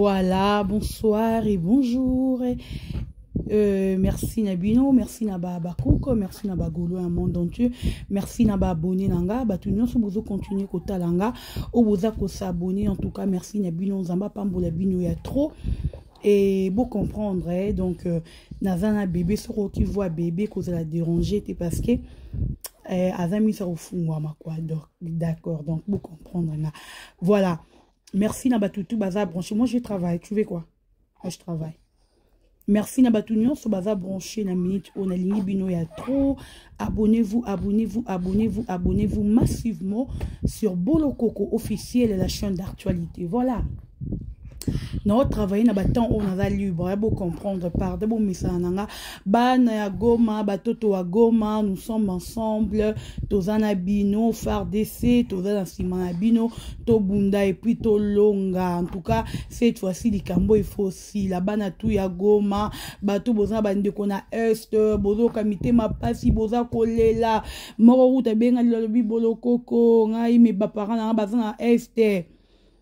Voilà, bonsoir et bonjour. Merci Nabino, merci Naba Bakouko, merci Naba Golo, un monde entier. Merci Naba abonné Nanga, Batunyo, si vous continuez Kota Langa, ou vous avez s'abonner. En tout cas, merci Nabino, Zamba Pambola Bino, il y a trop. Et vous comprendre, donc, Nazana bébé, ce qui voit bébé, que vous la déranger, c'est parce que. Azami ça au fond quoi, d'accord, donc vous comprendre là. Voilà, merci Nabatutu Baza branché. Moi je travaille, tu veux quoi? Moi je travaille. Merci Nabatutu sur Baza branché na minute on a ligne bino il y a trop. Abonnez-vous, abonnez-vous, abonnez-vous, abonnez-vous massivement sur Bolokoko officiel, la chaîne d'actualité. Voilà. Nous travaillons dans le temps où on a libre, pour comprendre par de bons messages. Bana Goma, Batoto à Goma, nous sommes ensemble. Tozana Bino, Fardc, Tozana Simana Bino, Tobunda et puis Tolonga. En tout cas, cette fois-ci, les Cambo il faut aussi. La Bana Touya Goma, Bato Boza Bande Kona Est, Bozo Kamite Mapasi, Boza Kolela, Moro Tabenga Lolobi Bolokoko, Ngai me Baparana Bazana Est.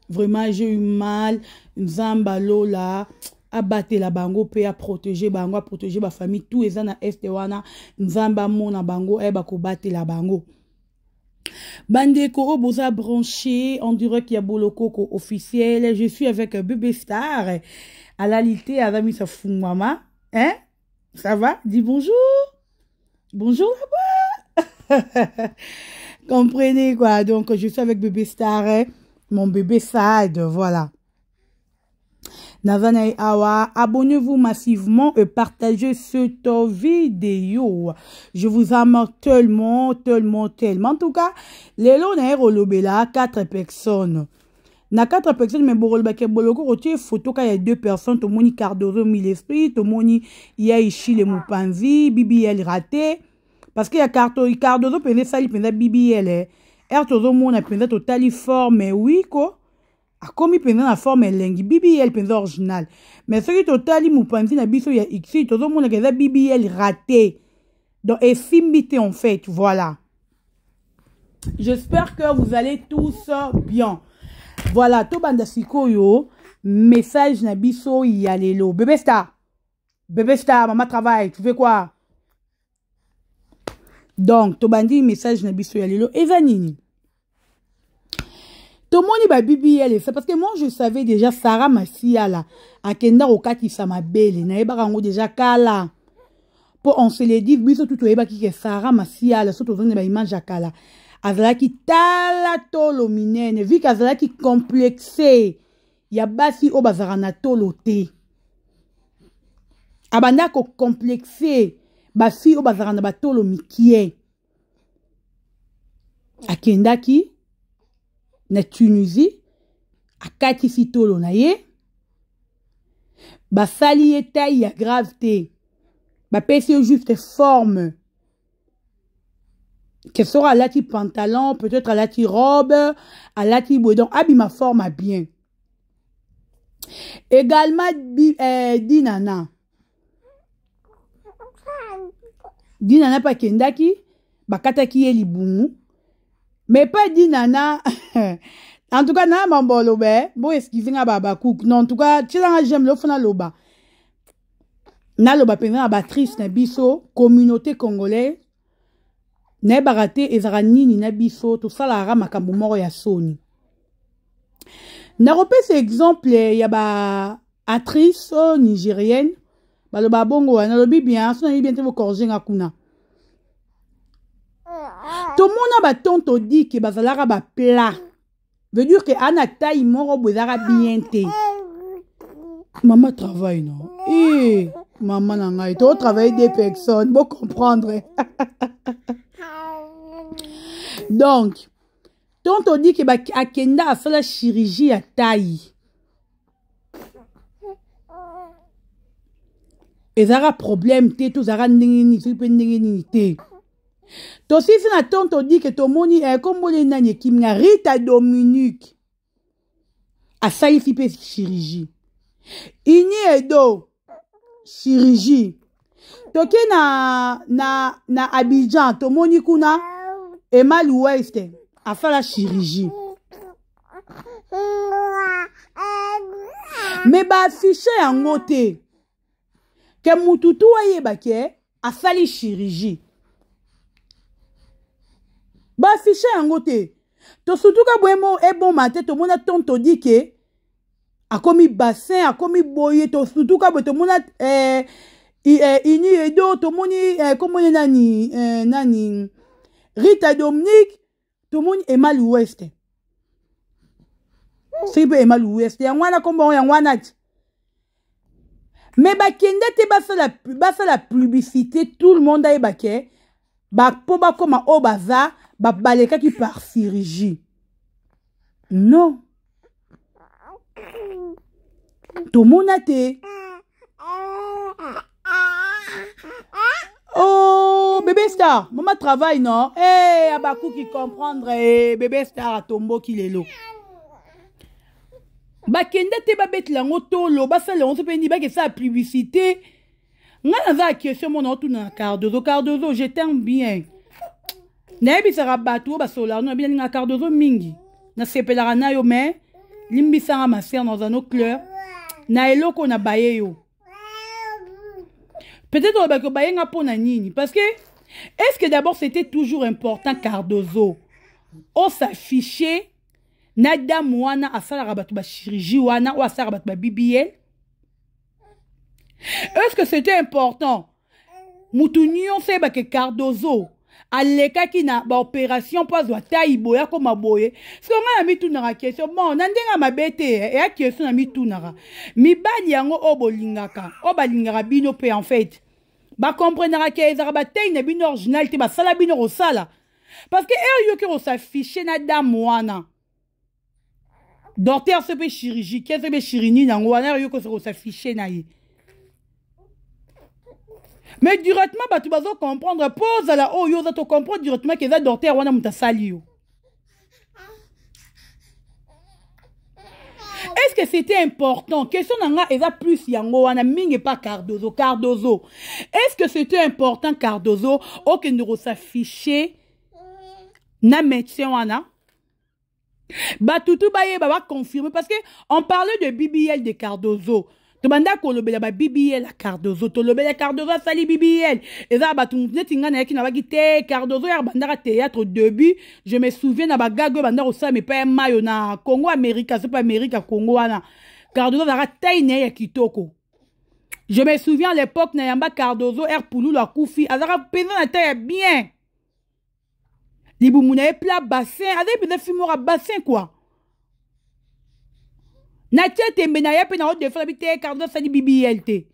Vraiment, j'ai eu mal. Nzamba Lola, abattre la bango, pe à protéger bango, à protéger ma famille. Tous les ans à Estewana, Nzamba Mona bango, eba ko battre la bango. Bandeko Boza branché, on dirait qu'il y a Bolokoko officiel. Je suis avec Bébé Star. À la lité, à la mise à fou, maman. Hein? Ça va? Dis bonjour. Bonjour là-bas. Comprenez quoi? Donc, je suis avec Bébé Star. Mon bébé Saad, voilà. Nazana et Awa, abonnez-vous massivement et partagez cette vidéo. Je vous aime tellement, tellement, tellement. En tout cas, les lots n'a relobela 4 personnes. Na 4 personnes, mais borolbake boloko, rotier photo quand il y a 2 personnes, tout moni Cardozo mille esprit, tout moni Yaishi le Moupanzi, BBL raté. Parce qu'il y a Cardozo, pende sali, pende BBL, Ertozo mona penza totali forme oui ko a komi penza na forme lengi BBL penza original mais ce qui totali mupanzi na biso ya X tozo mona keza BBL raté donc efimité en fait. Voilà, j'espère que vous allez tous bien. Voilà, to banda sikoyo message na biso ya lelo. Bébé Star, maman travaille, tu fais quoi? Donc, to bandi message na biso ya lelo ezanini. To moni ba BBL, c'est parce que moi je savais déjà Sarah Massia là, akenda okati sa mabele, na eba rango déjà kala. Pour on se le dit biso tout eba ki ke Sarah Massia là, surtout zone ba image kala. Azala ki tala tolo minene, vu qu'azala ki complexé. Ya basi o bazara na tolo te. Abanda ko complexé. Basi o bazarana batolo mikie akendaki na Tunisie akati fitolo na ye basali ye taille ya gravité bapesi juste forme que sera alati pantalon, peut-être alati robe, alati donc abima forme à bien. Également Dinana pa kendaki bakataki ye libungu mais pas Dinana en tout cas na mambolo be bo esquivinga baba cook non en tout cas tshilanga j'aime le fona loba na loba penza ba triste na biso communauté congolaise na barate ezara nini na biso to sala ra makambo moko ya soni na repese exemple ya ba actrice nigérienne. Baloba bongo na lobi bien so na bien te corriger ngakuna to mona ba tonto di ke bazalara ba plat veut dire que ana taille moro bozara bien te maman travaille non maman na ngai to travailler des personnes bon comprendre. Donc tonto di ke ba akenda à la chirurgie à taille. Ezara problème te to zara ndengeni to pe ndengeni te to si na tonto di que to moni kombo le nani kimna Rita Dominique a sali fi pe chirurgie ini edo chirurgie to ke na Abidjan to moni kuna Emal Ouest a fait la chirurgie Mais ba affiché yango te. Ke mututu ayeba ke asali chirurgie. Ba affiché yango te. To surtout ka boemo e bon matin to mona tonto di ke akomi bassin akomi boye to surtout ka bo to mona ini edo to moni komoni nani Rita Dominique to moni Emal Ouest. C'est pas Emal Ouest. Yangwana kombo yangwana. Mais ba kende te basa la publicité tout le monde a baké ba po ba koma o baza ba baleka ki par chirurgie. Non. To monate. Oh, bébé star, maman travaille, non? Eh, Abakou qui comprendre, bébé star a tombeau qui est l'eau. Bakenda te babet lango tolo, basa lango se pendi ba que ça publicité. Nga na question mon auto na Cardozo, je t'aime bien. Nebi sera bateau ba solar, no bien na Cardozo mingi. Na sepelaka na yo mais limbisanga ma sœur dans un autre clair. Na eloko na baye yo. Peut-être on va que baye nga pona nini parce que est-ce que d'abord c'était toujours important Cardozo on s'affichait nada mwana asala rabatu ba chirurgie wana ou asala rabatu ba BBL. Est-ce que c'était important Moutounion sait que Cardozo aleka ki na ba opération pas wa taibo ya koma boye parce que on a mis tout na question bon nandenga mabete et a question na mis tout na mi bali yango obolingaka obalingaka bino pe en fait ba comprendre que ezara ba tay na bino original te ba sala bino rosala parce que er yo ki s'afficher na dame wana docteur se pe chirurgie qui se pe chirini na wana yo ko s'afficher na yi. Mais directement, tu vas comprendre, pose à la haut, tu vas comprendre directement que les docteurs wana muta sali yo. Est-ce que c'était important? Question nanga eza plus yango wana mingi pas Cardozo. Est-ce que c'était important Cardozo au que nous s'afficher na médecin wana? Ba tutu baye ba confirmer parce que on parlait de BBL de Cardozo. Tu banda ko lobela ba BBL à Cardozo to lobela Cardozo sali BBL eza ba tunnetinga na yakina ba gite Cardozo ya banda théâtre début je me souviens na ba gago banda ko sa mais pas mayo na Congo Amérique c'est pas Amérique Congo wana Cardozo na taine ya kitoko je me souviens à l'époque na yamba Cardozo Poulou la Koufi azara pesa na taille bien libu muna plat bassin azara pesa fimora bassin quoi. Na tete mbena ya pe na haute défense habité Cardozo sali BBLT.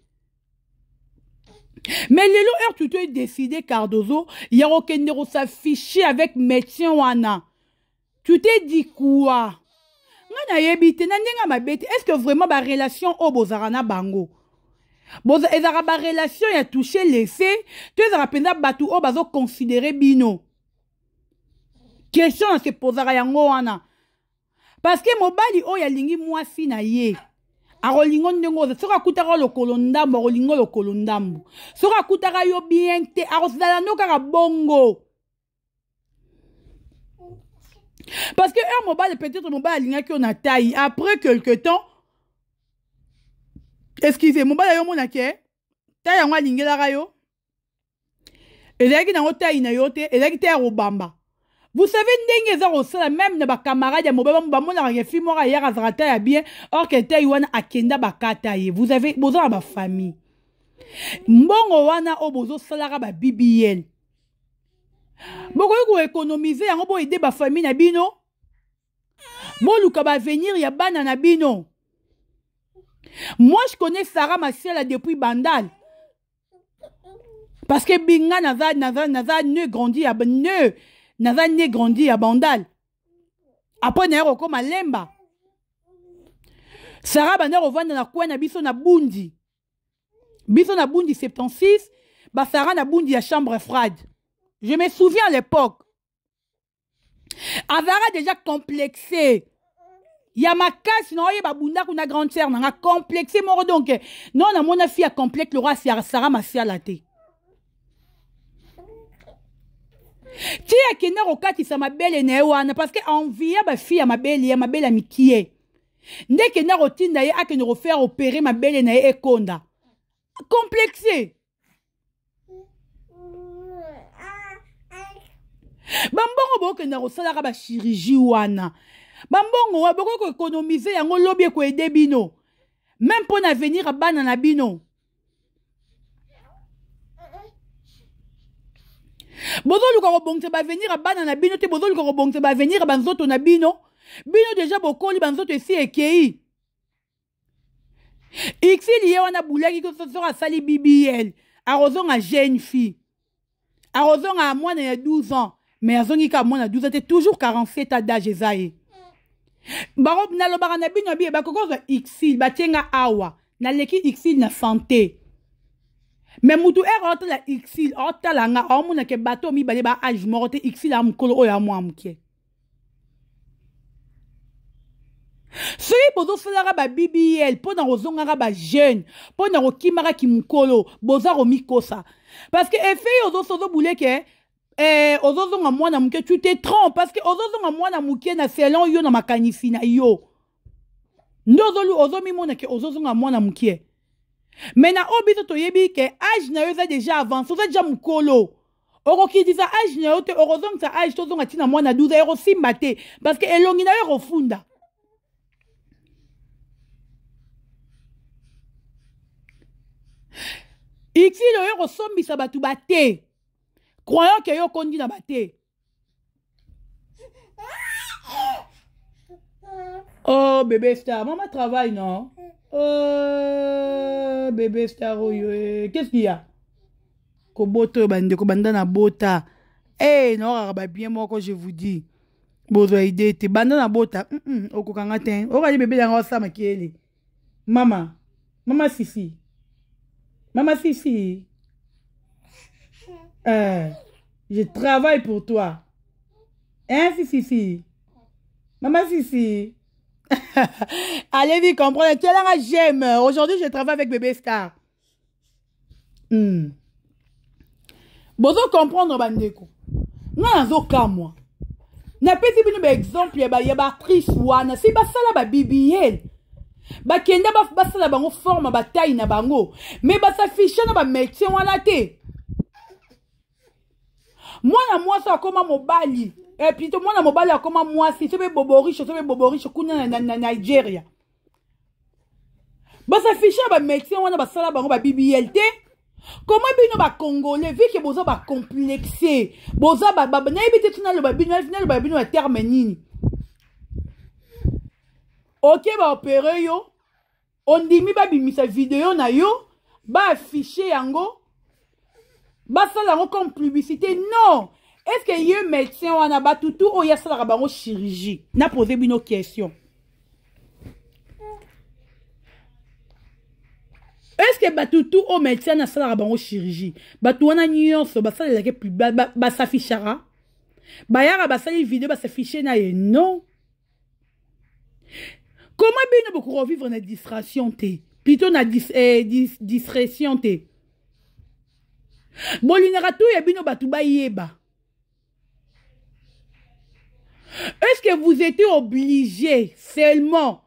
Mais les lots tu t'es décidé Cardozo, il y a aucun numéro s'afficher avec médecin wana. Tu t'es dit quoi? Nga na yebite na ndenga mabete. Est-ce que vraiment ba relation o bozarana bango? Boza ezara ba relation ya touché laissé, tu ezara penda batu o bazo considérer bino. Question se posera yango wana. Parce que mobali o ya lingi mwasi na ye. Arolingo ndongo soka kutaka lokolo ndambo arolingo lokolo ndambo. Soka kutaka yo bien te arosala no kaka bongo. Parce que un mobile peut-être mobile linga ki on a taille après quelque temps. Excusez mobile yo mona ke taille yango lingela ka yo. Ezaki na taille na yo te ezaki te robamba. Vous savez, même les camarades, or que Taïwan a kenda bakataye. Vous avez besoin de famille. Mbongo wana obozo salara ba BBL. Boko ko économiser yango bo aider ba famille na bino. Bo luka ba venir ya bana na bino. Moi je connais Sarah Massiela depuis Bandal. Parce que binga naza ne grandi à ne Naza né grandi à Bandal. Après naero comme à Lemba. Sarah banero vanda na kwa na biso na Bundi. Biso na Bundi 76, ba Sarah na Bundi à chambre froide. Je me souviens à l'époque. Avara déjà complexé. Yamakas non yeba bunda kuna grande sœur na complexé moro donc non na mona fille a complexe le roi Sarah Massiela te. Tia kena rokati sa mabele na wana parce que envie ba fille ya mabele mikie. Ndeke na rotinda ye akende refaire opérer ma belle na ye ekonda. Complexé. Bambongo boke na rosala ba chirurgie wana. Bambongo wa boko ko économiser yango lobi ko aider bino. Même pour venir à bana na bino. Bozo luka ko bongse ba venir à bana na bino te bozo luka ko bongse ba venir ba nzoto na bino. Bino déjà bokoli ba nzoto esi ekei. Ixili ye wana boulaki ko sera sali BBL. Arozonga jeune fille. Arozonga à moins de 12 ans. Mais azongi ka moins de 12 ans, t'es toujours 47 ans d'âge ezaye. Barob na lo barana bino bi ba koko Ixil ba tenga awa. Na leki Ixil na santé. Mais mutu erota la Ixil, ota la nga omuna ke bato mi bale ba âge morote Ixil am kolo o ya mo amke. Si bozo felara ba BBL, po na rozongara ba jeune, po na rokimara ki mukolo, boza romikosa. Parce que effet ozo sozo boule ke ozo zonga mwana muke tu te trompes parce que ozo zonga mwana muke na selon yo na makanisi na yo. Ndozo lu ozo mi mona ke ozo zonga mwana muke. Mais na obito to yebi ke âge na yo za déjà avancé, oza déjà mukolo. Oro ki disa âge na yo te orozong sa âge to zonga tina mwana 12 euro simbate parce que elongi na yo rofunda. Ixi lo yo sombisa batu bate. Croyant que yo kondi na bate. Oh bébé star, maman travaille non? Oh bébé star qu'est-ce qu'il y a? Koboto bande ko bandana bota. Eh non ba bien moi que je vous dis. Bozo idée te bandana bota. Okokanga ten. Okali bébé yango sa makele. Maman. Maman Sisi. Maman Sisi. Je travaille pour toi. Hein, Sisi? Maman Sisi. Allez, vite, comprenez. J'aime. Aujourd'hui, je travaille avec Bébé Star. Bozo comprendre, bandeko. Non, zoka moi. Na pesi bino ba exemple ya ba actrice wana. Si ba sala ba BBL. Ba kenda ba sala bango forme ba taille na bango. Mais ba s'affiche na ba métier wana te. Moi ça comme mobali. Et puis tout moi mobali comme moi si c'est bobo riche kuna na Nigeria. Ba s'affiche ba métier wana ba sala bango ba BBL te. Comment bino ba congolais vu que boza ba complexé. Boza ba na ebite tuna le ba bino a terme nini. OK ba opérer yo. On dimi ba bimisa vidéo na yo, ba afficher yango. Ba sala ngo comme publicité non. Est-ce que yé médecin wana ba tutu o ya sala bango chirurgie? Na poser bino question. Est-ce que batutu au médecin na sala bango chirurgie? Batu wana nyonso ba sala la plus ba s'affichera. Ba yara ba sala vidéo ba s'afficher na ye non. Comment bien beaucoup revivre na distraction te? Plutôt na discrétion te. Bolinera tout ya bino batu ba yeba. Est-ce que vous étiez obligé seulement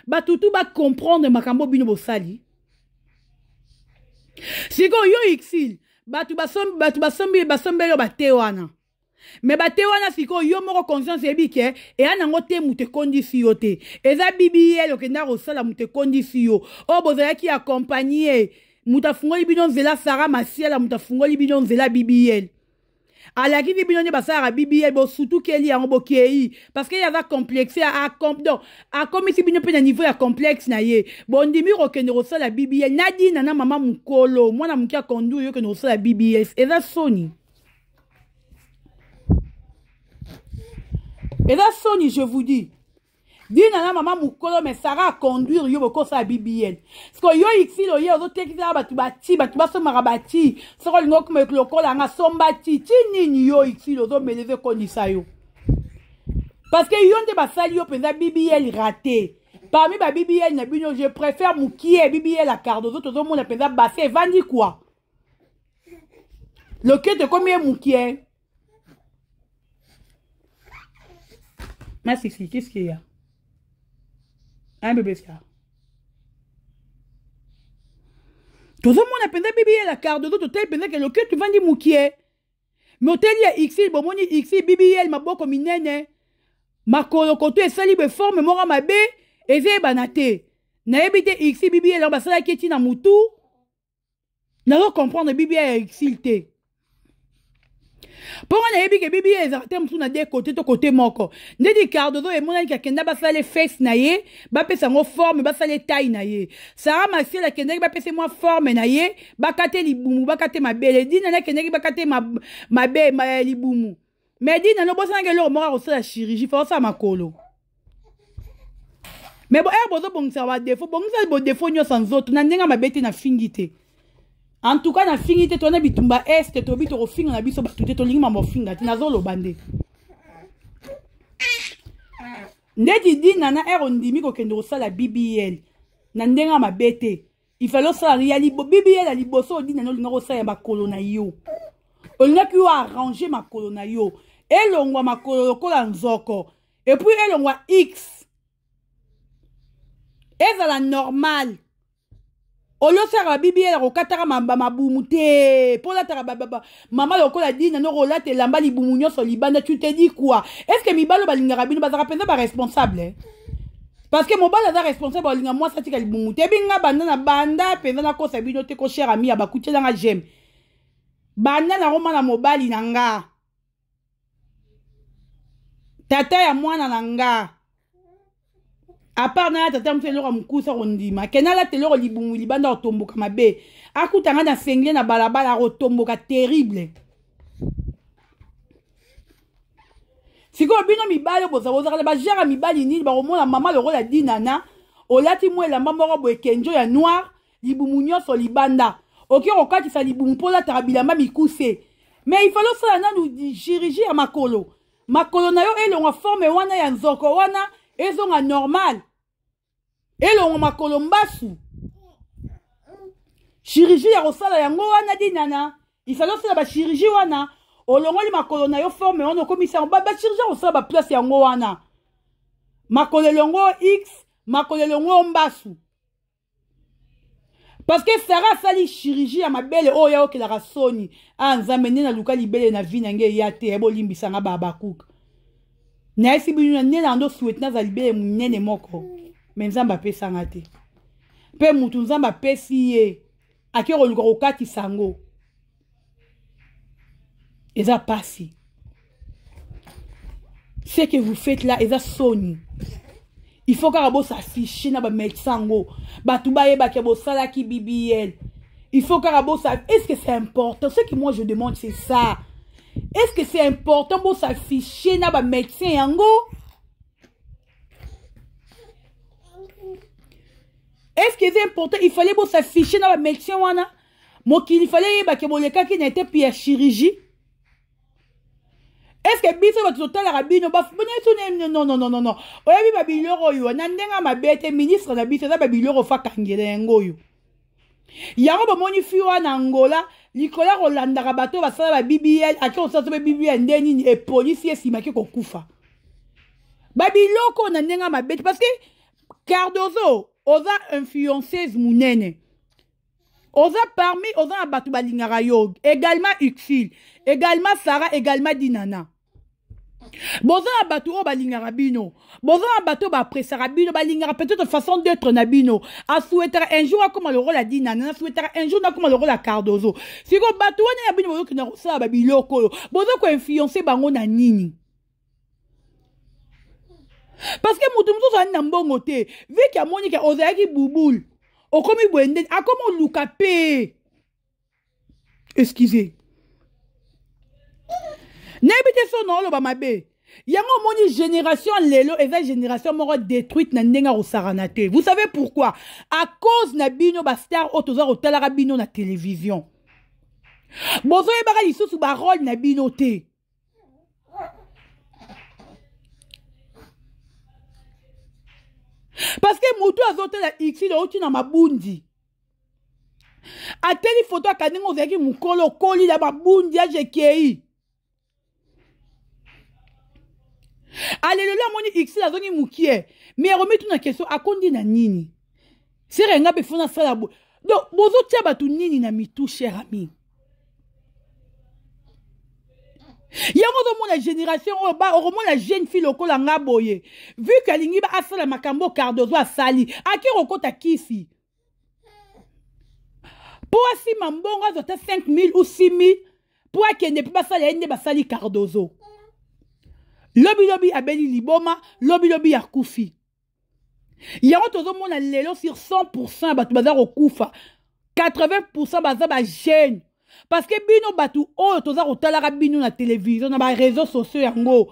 batutu ba comprendre makambo bino bosali? Siko yo Ixil, batu basombelo bate wana. Mais bate wana siko yo moko conscience ebike e anango te mute kondisi yo te. Eza BBL okenda rosala mute kondisi yo. O bozalaki accompagner muta fungoli bino nzela Sarah Masiela muta fungoli bino nzela BBL. Alaki bino ne basara BBL bo surtout keli yango bokei parce que yaza complexe a comme si bino pe na niveau ya complexe na ye. Bon ndimi rokende rosala BBL nadi nana mama mukolo mwana mukia kondu yo kende rosala BBL eza soni. Et là, Sony, je vous dis, dis nana maman mukolo mais Sarah conduire yo boko sa BBL. Parce que yo ici lo yo teki za batu baso marabati. Soko lingo kuma lokola nga sombati. Ti nini yo ici lo zo meleve kondisa yo. Parce que yo nde basali yo penza BBL raté. Parmi ba BBL na bino je préfère mukie BBL la carte d'autres zo mona penza basse vandi quoi. Le que de combien mukie? Merci, qu'est-ce qu'il y a? Un bébé ça. Tout le monde a pensé BBL la carte de l'autre hôtel, pensé que le que tu vendis moukier. Mais hôtel il y a X, bon moni X, BBL ma boko minene. Ma kolokoto et sali be forme mora ma be et ze banate. Na ebite X BBL ba sala keti na mutu. Na lo comprendre BBL exilté. Pour on a que BBL ezarté mutu na de côté to côté moko. Ndedi cardozo e mona ki kenda ba sala face na ye, ba pesa ngo forme ba sala taille na ye. Sara Masie la kenda ba pesa moi forme na ye, ba kate libumu, ba kate ma belle dina na kenda ba kate ma be ma libumu. Mais dina no bosa ngelo mora ko sala chirurgie fa sa makolo. Mais bon bozo bongisa wa défaut, bongisa bo défaut nyo sans autre na ndenga mabete na fingité. En tout cas, na fingité to na bitumba est to bito ko finga na biso batute to lingi mo finga ti na zolo bande. Ndedi dina na ndimi ko kendo sala BBL. Na ndenga mabete. Il fallait sala riali BBL ali boso dina no linga ko sala ba kolona yo. Olinga ki arranger ma kolona yo. Elongwa ma kolokola nzoko. Et puis elongwa X. Ezala normal. Olo sara BBL ko katara mabumu te. Pola tara mama lokola dina no rola te lamba libumu nyoso libanda tu te dis quoi? Est-ce que mi balo balingara bino bazara penza ba responsable? Parce que mon bal est responsable balinga moi ça tika libumu te binga banda na banda penza na kosa bino te ko cher ami abakuti nga j'aime. Banda na roma na mobali nanga. Tata ya mwana nanga. A part na tata mfe lora mkusa rondima. Kenala te lora libumu libanda otomboka mabe. Akuta nga na sengle na balabala otomboka terrible. Siko bino mibale boza ba jera mibali nini ba romona mama loro la dinana. Olati mwela mama robo ekenjo ya noir libumu nyoso libanda. Ok okati sa libumu pola tarabilamba mikuse. Mais il fallait ça nanu chirurgie à makolo. Makolo na yo elonga forme wana ya nzoko wana ezonga normal. Elonga makolo mbasu. Chirurgie ya rosala yango wana dinana. Il fallait ça ba chirurgie wana. Olongoli makolo na yo forme wana komisa ba chirurgie rosala ba place yango wana. Makolo longo X, makolo longo mbasu. Parce que Sarah sali chirurgie à ma belle oh ya oke la rasoni ah nzamene na luka libele na vie nange ya te ebo limbisa nga baba cook na esi binu na nena ndo souhaite na za libele munene moko mais nzamba pesa nga te pe mutu nzamba pesi ye akero luka okati sango eza pasi ce que vous faites là eza soni. Il faut que vous s'affichiez dans le médecin. BBL. Il faut que vous s'affichiez. Est-ce que c'est important? Ce que moi je demande, c'est ça. Est-ce que c'est important pour s'afficher dans le médecin? Est-ce que c'est important? Il fallait vous s'afficher dans le médecin. Il fallait que vous n'était plus à chirurgie. Est-ce que biso va total rabino ba non non non non non oyebi babiloro yo na ndenga mabete ministre na biso za babiloro fa kangele ngoyo yango ba moni fiwa na Angola likola rolanda rabato ba sala ba BBL akio sa ba BBL ndeni e police esima ke kokufa babiloko na ndenga mabete parce que Cardozo oza influenceuse munene oza parmi oza abatu balingara yo également Uxil également Sarah également Dinana. Boza abatu o balingara bino. Boza abatu ba presara bino balingara peut-être de façon d'être na bino. A souhaiter un jour comme le rôle a Dinana, a souhaiter un jour comme le rôle a Cardozo. Si go batu wana ya bino bozo ki na sa ba biloko. Bozo ko influencer bango na nini. Parce que mutu mutu za na mbongo te. Vu que Monica ozaki bouboule. Okomi bwende akomo lukape. Excusez. N'habitez son nom, le mabe. Yango moni génération lelo et cette génération moro détruite na ndenga au saranate. Vous savez pourquoi? À cause na bino ba star otoza otalara bino na télévision. Bozo e baka lisusu ba rôle na bino te. Parce que mutu azote la X le oti na mabundi. A teli photo akaningo zeki mukolo koli la mabundi ya jekei. Alléluia, moni X la zone mukie. Mais remettons une question, à condi na nini? C'est rien, be fona sala bo. Donc, bozo tia batu nini na mitou, cher ami. Yango do la génération, au moins la jeune fille loko la ngaboye. Vu que lingi ba asala makambo Cardozo a sali, aki rokota kisi. Pour si mambonga zota 5 000 ou 6 000, pour qu'il ne peut pas sali, ne pas sali Cardozo. Lobi lobi abeli liboma, lobi lobi akufi. Yango tozo mona lelo sur 100% batu bazar okufa. 80% bazar ba jeune. Parce que bino batu oyo toza kotalaka bino na télévision na ba réseaux sociaux yango.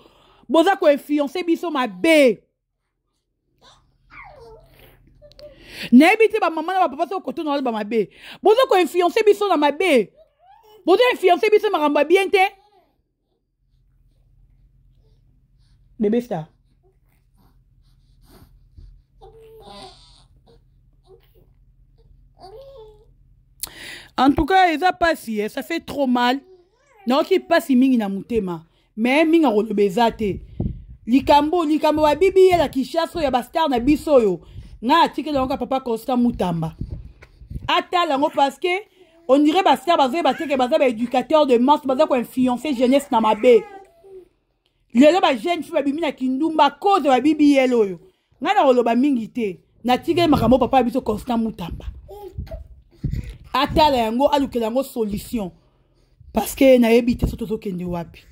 Boza ko influencer biso mabe. Nebiti ba maman na ba papa so koto na ba mabe. Boza ko influencer biso na mabe. Boza influencer biso maramba bien te. Bébé ça. En tout cas, ça passe, ça fait trop mal. Non, qui passe mingi na mutema. Mais minga rolobezate. Likambo wa bibi la kishaso ya bastar na biso yo. Nga atike longa papa Constant Mutamba. Ata lango parce que on dirait bastar bazé bateke bazé ba éducateur de masse bazé ko influencer jeunesse na mabe. Lelo ba jeune fille ba bimi na kindumba cause wa bibi yelo yo. Nga na roloba mingi te. Na tike makambo papa biso Constant Mutamba. Atala yango alukela yango solution parce que na ebite soto kende wapi